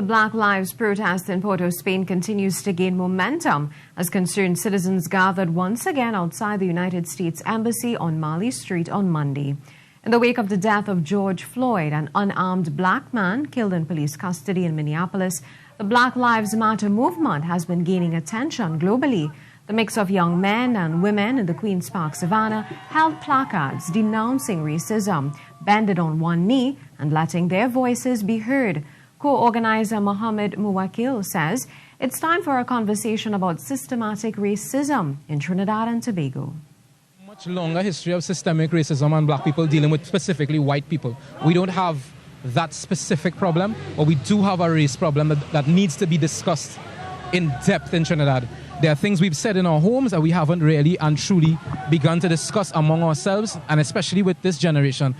The Black Lives protest in Porto, Spain continues to gain momentum as concerned citizens gathered once again outside the United States Embassy on Marley Street on Monday. In the wake of the death of George Floyd, an unarmed black man killed in police custody in Minneapolis, the Black Lives Matter movement has been gaining attention globally. The mix of young men and women in the Queen's Park Savannah held placards denouncing racism, bended on one knee and letting their voices be heard. Co-organizer Mohammed Muwakil says it's time for a conversation about systematic racism in Trinidad and Tobago. Much longer history of systemic racism and black people dealing with specifically white people. We don't have that specific problem, but we do have a race problem that needs to be discussed in depth in Trinidad. There are things we've said in our homes that we haven't really and truly begun to discuss among ourselves, and especially with this generation.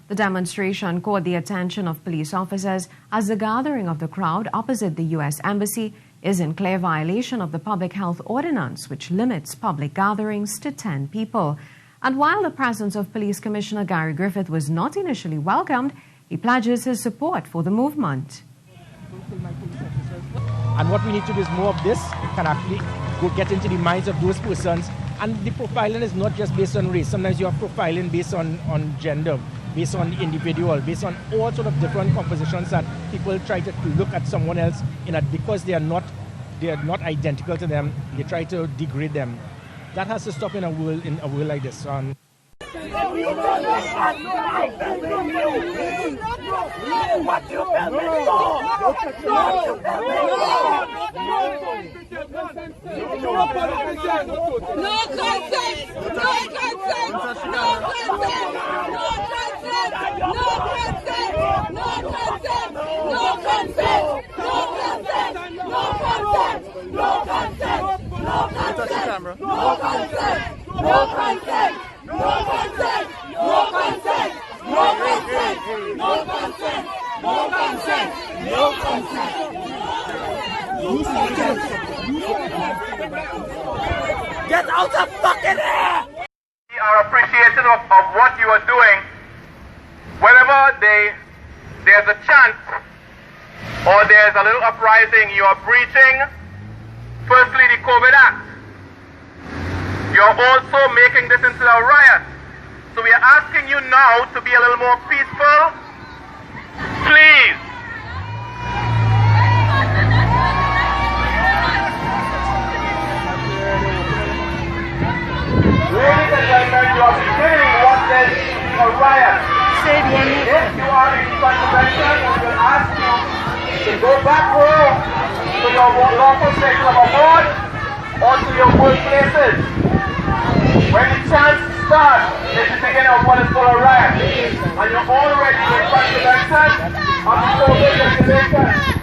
The demonstration caught the attention of police officers as the gathering of the crowd opposite the U.S. Embassy is in clear violation of the Public Health Ordinance, which limits public gatherings to 10 people. And while the presence of Police Commissioner Gary Griffith was not initially welcomed, he pledges his support for the movement. And what we need to do is more of this, can actually get into the minds of those persons. And the profiling is not just based on race. Sometimes you have profiling based on gender, based on individual, based on all sort of different compositions that people try to look at someone else because they are not identical to them. They try to degrade them. That has to stop in a world like this. Get out of fucking here! We are appreciative of what you are doing. Whenever there's a chance or there's a little uprising, you are breaching, firstly, the COVID Act. You're also making this into a riot. So we are asking you now to be a little more peaceful. Please. Ladies and gentlemen, you are beginning what is a riot. If you are in contravention, we will ask you to go back home to your local section of abode or to your workplaces. When the chance starts, it's the beginning of what is called a riot. And you're already in contravention of the COVID regulation.